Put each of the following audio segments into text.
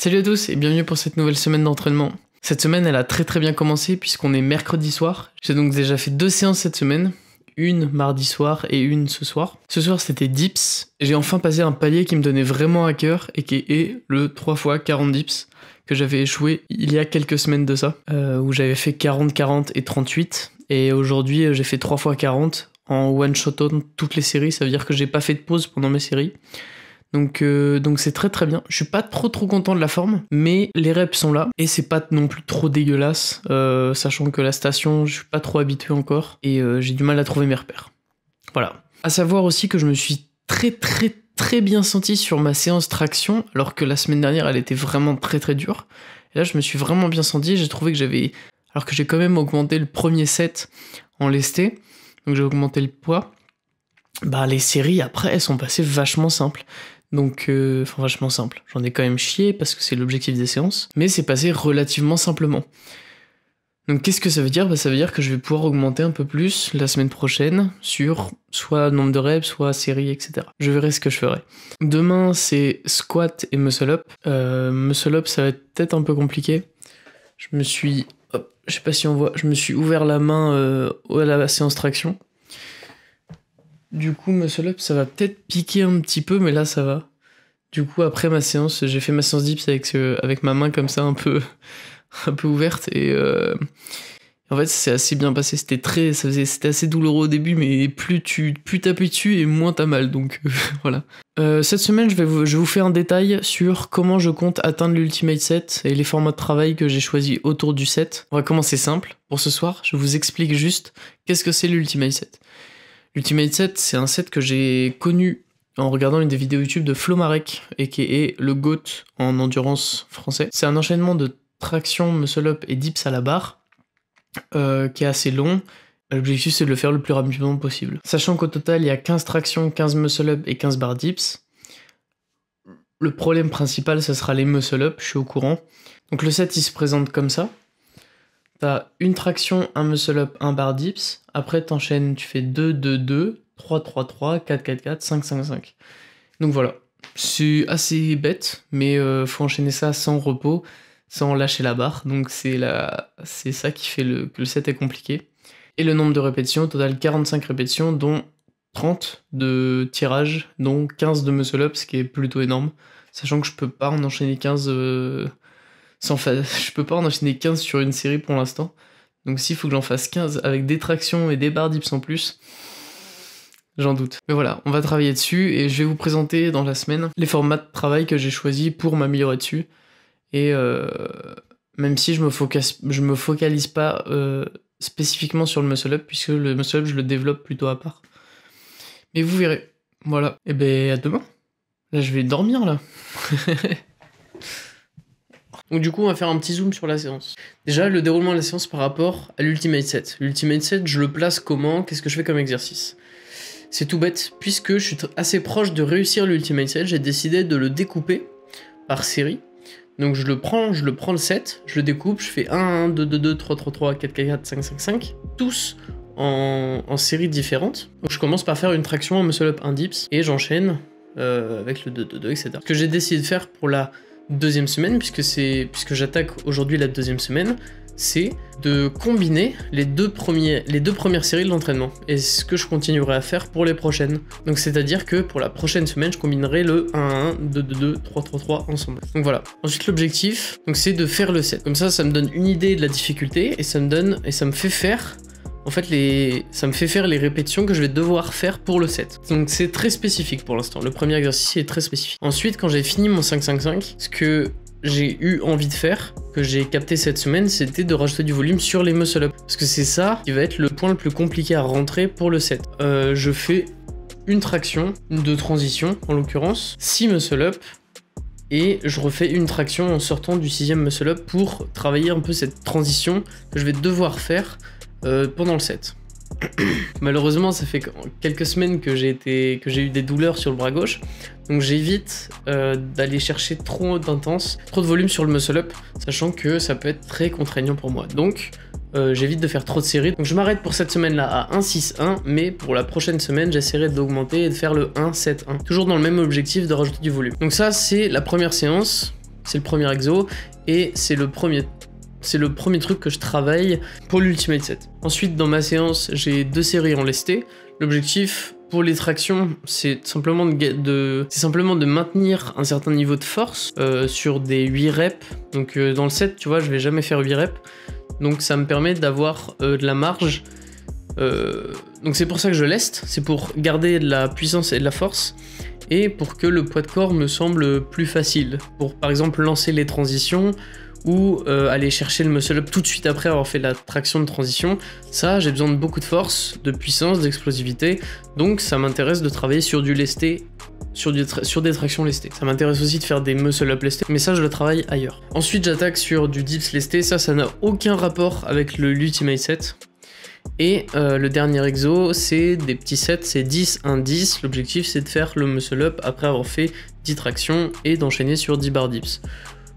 Salut à tous et bienvenue pour cette nouvelle semaine d'entraînement. Cette semaine elle a très bien commencé puisqu'on est mercredi soir. J'ai donc déjà fait 2 séances cette semaine, une mardi soir et une ce soir. Ce soir c'était dips, et j'ai enfin passé un palier qui me donnait vraiment à cœur et qui est le 3 x 40 dips que j'avais échoué il y a quelques semaines de ça, où j'avais fait 40, 40 et 38, et aujourd'hui j'ai fait 3 x 40 en one-shot toutes les séries, ça veut dire que j'ai pas fait de pause pendant mes séries. Donc c'est très bien. Je suis pas trop content de la forme, mais les reps sont là et c'est pas non plus trop dégueulasse, sachant que la station je suis pas trop habitué encore et j'ai du mal à trouver mes repères. Voilà. À savoir aussi que je me suis très bien senti sur ma séance traction, alors que la semaine dernière elle était vraiment très dure. Et là je me suis vraiment bien senti. J'ai trouvé que alors que j'ai quand même augmenté le premier set en lesté, donc j'ai augmenté le poids. Bah les séries après elles sont passées vachement simples. Donc, vachement simple. J'en ai quand même chié parce que c'est l'objectif des séances, mais c'est passé relativement simplement. Donc, qu'est-ce que ça veut dire ? Bah, ça veut dire que je vais pouvoir augmenter un peu plus la semaine prochaine sur soit nombre de reps, soit série, etc. Je verrai ce que je ferai. Demain, c'est squat et muscle up. Muscle up, ça va être peut-être un peu compliqué. Je me suis ouvert la main à la séance traction. Du coup, muscle up, ça va peut-être piquer un petit peu, mais là, ça va. Du coup, après ma séance, j'ai fait ma séance dips avec ma main comme ça, un peu ouverte. Et en fait, c'est assez bien passé. C'était assez douloureux au début, mais plus t'appuies dessus et moins t'as mal. Donc, voilà. Cette semaine, je vais vous faire un détail sur comment je compte atteindre l'ultimate set et les formats de travail que j'ai choisis autour du set. On va commencer simple. Pour ce soir, je vous explique juste qu'est-ce que c'est l'ultimate set. L'Ultimate Set, c'est un set que j'ai connu en regardant une des vidéos YouTube de Flo Marek, et qui est le GOAT en endurance français. C'est un enchaînement de traction, muscle-up et dips à la barre, qui est assez long. L'objectif, c'est de le faire le plus rapidement possible. Sachant qu'au total, il y a 15 tractions, 15 muscle-up et 15 barres dips. Le problème principal, ce sera les muscle-up, je suis au courant. Donc le set, il se présente comme ça. T'as une traction, un muscle-up, un bar dips. Après, t'enchaînes, tu fais 2, 2, 2, 3, 3, 3, 4, 4, 4, 5, 5, 5. Donc voilà. C'est assez bête, mais faut enchaîner ça sans repos, sans lâcher la barre. Donc c'est ça qui fait que le set est compliqué. Et le nombre de répétitions, au total 45 répétitions, dont 30 de tirage, dont 15 de muscle-up, ce qui est plutôt énorme. Sachant que je peux pas en enchaîner 15... je peux pas en enchaîner 15 sur une série pour l'instant. Donc s'il faut que j'en fasse 15 avec des tractions et des barres dips en plus, j'en doute. Mais voilà, on va travailler dessus et je vais vous présenter dans la semaine les formats de travail que j'ai choisis pour m'améliorer dessus. Et même si je me focalise pas spécifiquement sur le muscle up, puisque le muscle up je le développe plutôt à part. Mais vous verrez. Voilà. Et ben à demain. Là je vais dormir là. Donc du coup, on va faire un petit zoom sur la séance. Déjà, le déroulement de la séance par rapport à l'Ultimate Set. L'Ultimate Set, je le place comment ? Qu'est-ce que je fais comme exercice ? C'est tout bête, puisque je suis assez proche de réussir l'Ultimate Set, j'ai décidé de le découper par série. Donc je le prends le set, je le découpe, je fais 1, 1, 2, 2, 2, 3, 3, 3, 4, 4, 4, 5, 5, 5, tous en séries différentes. Donc je commence par faire une traction, un muscle-up, un dips, et j'enchaîne avec le 2, 2, 2, etc. Ce que j'ai décidé de faire pour la deuxième semaine, puisque j'attaque aujourd'hui la deuxième semaine, c'est de combiner les deux premières séries de l'entraînement, et ce que je continuerai à faire pour les prochaines. Donc c'est à dire que pour la prochaine semaine je combinerai le 1, 1, 2, 2, 2, 3, 3, 3 ensemble. Donc voilà. Ensuite l'objectif, c'est de faire le set. Comme ça me donne une idée de la difficulté, et ça me fait faire les répétitions que je vais devoir faire pour le set. Donc c'est très spécifique pour l'instant. Le premier exercice est très spécifique. Ensuite, quand j'ai fini mon 5-5-5, ce que j'ai eu envie de faire, que j'ai capté cette semaine, c'était de rajouter du volume sur les muscle-up. Parce que c'est ça qui va être le point le plus compliqué à rentrer pour le set. Je fais une traction de transition, en l'occurrence, 6 muscle-up, et je refais une traction en sortant du 6e muscle-up pour travailler un peu cette transition que je vais devoir faire pendant le set. Malheureusement, ça fait quelques semaines que j'ai eu des douleurs sur le bras gauche, donc j'évite d'aller chercher trop de volume sur le muscle-up, sachant que ça peut être très contraignant pour moi. Donc j'évite de faire trop de séries. Donc je m'arrête pour cette semaine-là à 1-6-1, mais pour la prochaine semaine, j'essaierai d'augmenter et de faire le 1-7-1. Toujours dans le même objectif de rajouter du volume. Donc ça, c'est la première séance c'est le premier exo, et c'est le premier truc que je travaille pour l'Ultimate Set. Ensuite, dans ma séance, j'ai 2 séries en lesté. L'objectif pour les tractions, c'est simplement de maintenir un certain niveau de force sur des 8 reps. Donc dans le set, tu vois, je vais jamais faire 8 reps. Donc ça me permet d'avoir de la marge. Donc c'est pour ça que je leste, c'est pour garder de la puissance et de la force. Et pour que le poids de corps me semble plus facile. Pour par exemple lancer les transitions, ou aller chercher le muscle up tout de suite après avoir fait la traction de transition. Ça, j'ai besoin de beaucoup de force, de puissance, d'explosivité, donc ça m'intéresse de travailler sur du lesté, sur des tractions lestées. Ça m'intéresse aussi de faire des muscle up lestés, mais ça je le travaille ailleurs. Ensuite j'attaque sur du dips lesté, ça n'a aucun rapport avec l'Ultimate Set. Et le dernier exo, c'est des petits sets, c'est 10, 1, 10. L'objectif c'est de faire le muscle up après avoir fait 10 tractions et d'enchaîner sur 10 bar dips.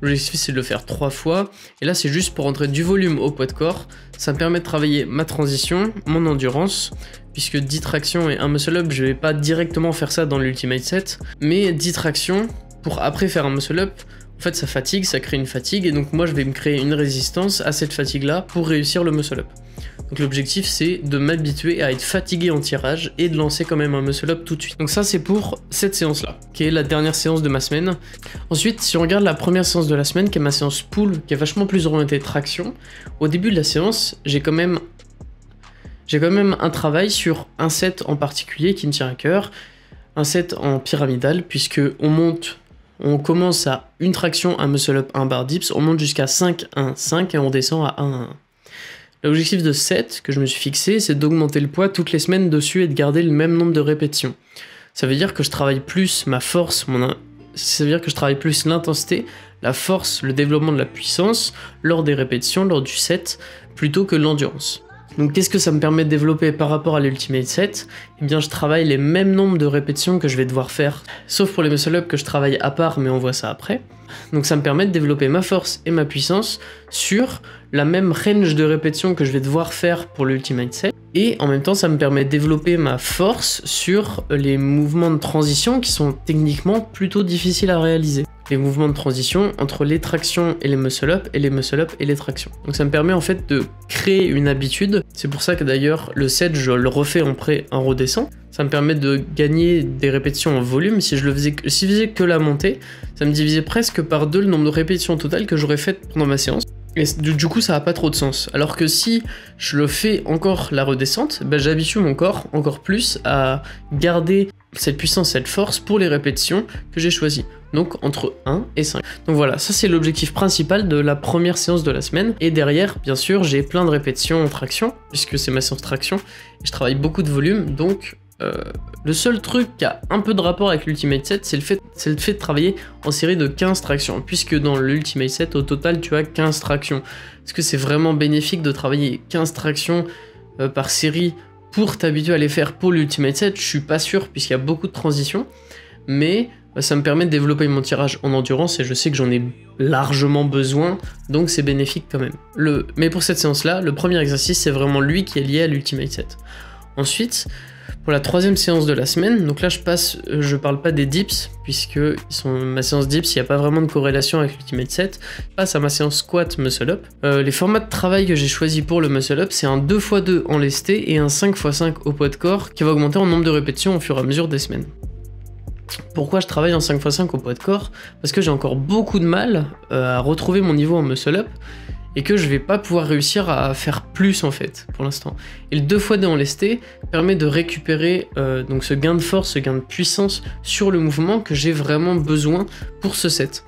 L'objectif c'est de le faire 3 fois, et là c'est juste pour entrer du volume au poids de corps. Ça me permet de travailler ma transition, mon endurance, puisque 10 tractions et un muscle up, je vais pas directement faire ça dans l'Ultimate Set, mais 10 tractions pour après faire un muscle up, en fait ça fatigue, ça crée une fatigue, et donc moi je vais me créer une résistance à cette fatigue là pour réussir le muscle up. Donc l'objectif c'est de m'habituer à être fatigué en tirage et de lancer quand même un muscle up tout de suite. Donc ça c'est pour cette séance là, qui est la dernière séance de ma semaine. Ensuite si on regarde la première séance de la semaine, qui est ma séance pull, qui est vachement plus orientée traction, au début de la séance j'ai quand même un travail sur un set en particulier qui me tient à cœur, un set en pyramidal, puisque on commence à une traction, un muscle up, un bar dips, on monte jusqu'à 5, 1, 5 et on descend à 1, 1. L'objectif de 7 que je me suis fixé, c'est d'augmenter le poids toutes les semaines dessus et de garder le même nombre de répétitions. Ça veut dire que je travaille plus ma force, ça veut dire que je travaille plus l'intensité, la force, le développement de la puissance lors des répétitions, lors du set, plutôt que l'endurance. Donc qu'est-ce que ça me permet de développer par rapport à l'Ultimate Set? Eh bien je travaille les mêmes nombres de répétitions que je vais devoir faire, sauf pour les muscle up que je travaille à part, mais on voit ça après. Donc ça me permet de développer ma force et ma puissance sur la même range de répétitions que je vais devoir faire pour l'Ultimate Set. Et en même temps ça me permet de développer ma force sur les mouvements de transition qui sont techniquement plutôt difficiles à réaliser. Les mouvements de transition entre les tractions et les muscle up, et les muscle up et les tractions. Donc ça me permet en fait de créer une habitude. C'est pour ça que d'ailleurs le set je le refais en redescend. Ça me permet de gagner des répétitions en volume. Si je faisais que la montée, ça me divisait presque par 2 le nombre de répétitions totales que j'aurais faites pendant ma séance. Et du coup ça n'a pas trop de sens. Alors que si je le fais encore la redescente, bah, j'habitue mon corps encore plus à garder cette puissance, cette force pour les répétitions que j'ai choisies. Donc entre 1 et 5. Donc voilà, ça c'est l'objectif principal de la première séance de la semaine. Et derrière, bien sûr, j'ai plein de répétitions en traction, puisque c'est ma séance traction, et je travaille beaucoup de volume, donc le seul truc qui a un peu de rapport avec l'Ultimate Set, c'est le fait de travailler en série de 15 tractions, puisque dans l'Ultimate Set, au total, tu as 15 tractions. Est-ce que c'est vraiment bénéfique de travailler 15 tractions par série pour t'habituer à les faire pour l'Ultimate Set? Je suis pas sûr, puisqu'il y a beaucoup de transitions, mais ça me permet de développer mon tirage en endurance, et je sais que j'en ai largement besoin, donc c'est bénéfique quand même. Mais pour cette séance-là, le premier exercice, c'est vraiment lui qui est lié à l'Ultimate Set. Ensuite, pour la troisième séance de la semaine, donc là je parle pas des dips, puisque ma séance dips, il n'y a pas vraiment de corrélation avec l'Ultimate Set. Je passe à ma séance squat muscle up. Les formats de travail que j'ai choisi pour le muscle up, c'est un 2x2 en lesté et un 5x5 au poids de corps, qui va augmenter en nombre de répétitions au fur et à mesure des semaines. Pourquoi je travaille en 5x5 au poids de corps? Parce que j'ai encore beaucoup de mal à retrouver mon niveau en muscle up, et que je vais pas pouvoir réussir à faire plus en fait pour l'instant. Et le 2x2 en lesté permet de récupérer donc ce gain de force, ce gain de puissance sur le mouvement que j'ai vraiment besoin pour ce set,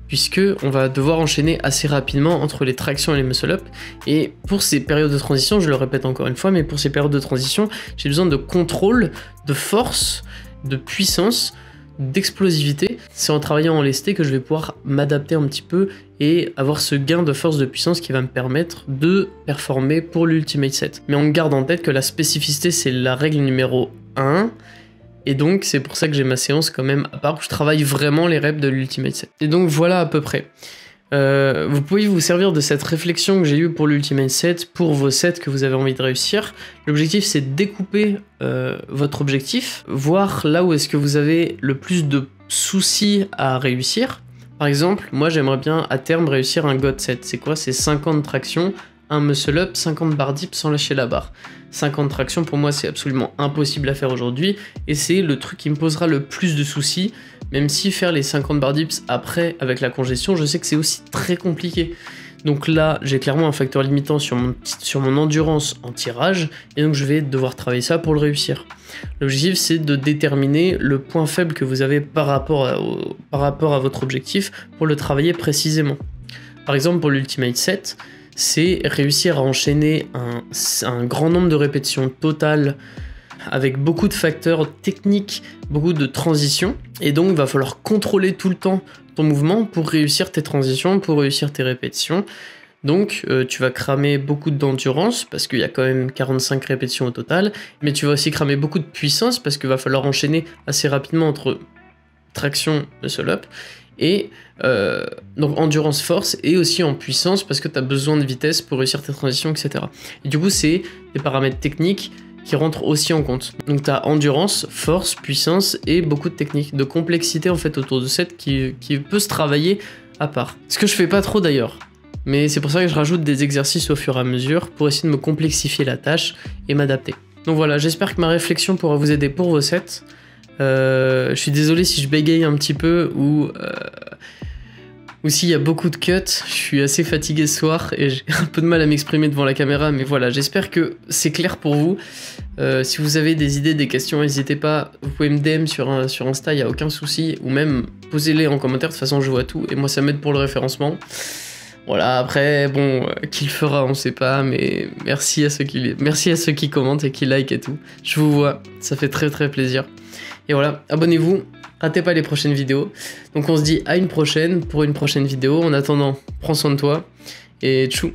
puisque on va devoir enchaîner assez rapidement entre les tractions et les muscle up. Et pour ces périodes de transition, je le répète encore une fois, mais pour ces périodes de transition, j'ai besoin de contrôle, de force, de puissance, d'explosivité. C'est en travaillant en lesté que je vais pouvoir m'adapter un petit peu et avoir ce gain de force, de puissance qui va me permettre de performer pour l'Ultimate Set. Mais on garde en tête que la spécificité, c'est la règle numéro 1, et donc c'est pour ça que j'ai ma séance quand même à part, où je travaille vraiment les reps de l'Ultimate Set. Et donc voilà à peu près. Vous pouvez vous servir de cette réflexion que j'ai eue pour l'Ultimate Set, pour vos sets que vous avez envie de réussir. L'objectif c'est de découper votre objectif, voir là où est-ce que vous avez le plus de soucis à réussir, Par exemple, moi j'aimerais bien à terme réussir un God set. C'est quoi? C'est 50 tractions, un muscle up, 50 barres dips sans lâcher la barre. 50 tractions pour moi c'est absolument impossible à faire aujourd'hui et c'est le truc qui me posera le plus de soucis, même si faire les 50 barres dips après avec la congestion, je sais que c'est aussi très compliqué. Donc là j'ai clairement un facteur limitant sur mon endurance en tirage et donc je vais devoir travailler ça pour le réussir. L'objectif c'est de déterminer le point faible que vous avez par rapport à votre objectif pour le travailler précisément. Par exemple pour l'Ultimate Set, c'est réussir à enchaîner un grand nombre de répétitions totales avec beaucoup de facteurs techniques, beaucoup de transitions, et donc il va falloir contrôler tout le temps ton mouvement pour réussir tes transitions, pour réussir tes répétitions. Donc tu vas cramer beaucoup d'endurance parce qu'il y a quand même 45 répétitions au total, mais tu vas aussi cramer beaucoup de puissance parce qu'il va falloir enchaîner assez rapidement entre traction, muscle up, et donc endurance force et aussi en puissance parce que tu as besoin de vitesse pour réussir tes transitions, etc. Et du coup c'est des paramètres techniques qui rentrent aussi en compte. Donc tu as endurance, force, puissance et beaucoup de techniques, de complexité en fait autour de cette qui peut se travailler à part. Ce que je fais pas trop d'ailleurs, mais c'est pour ça que je rajoute des exercices au fur et à mesure pour essayer de me complexifier la tâche et m'adapter. Donc voilà, j'espère que ma réflexion pourra vous aider pour vos sets. Je suis désolé si je bégaye un petit peu ou s'il y a beaucoup de cuts, je suis assez fatigué ce soir et j'ai un peu de mal à m'exprimer devant la caméra, mais voilà, j'espère que c'est clair pour vous. Si vous avez des idées, des questions, n'hésitez pas, vous pouvez me DM sur Insta, il n'y a aucun souci, ou même posez-les en commentaire, de toute façon je vois tout, et moi ça m'aide pour le référencement. Voilà, après, bon, qui le fera, on sait pas, mais merci à ceux qui commentent et qui like et tout. Je vous vois, ça fait très très plaisir. Et voilà, abonnez-vous, ratez pas les prochaines vidéos. Donc on se dit à une prochaine pour une prochaine vidéo. En attendant, prends soin de toi et tchou.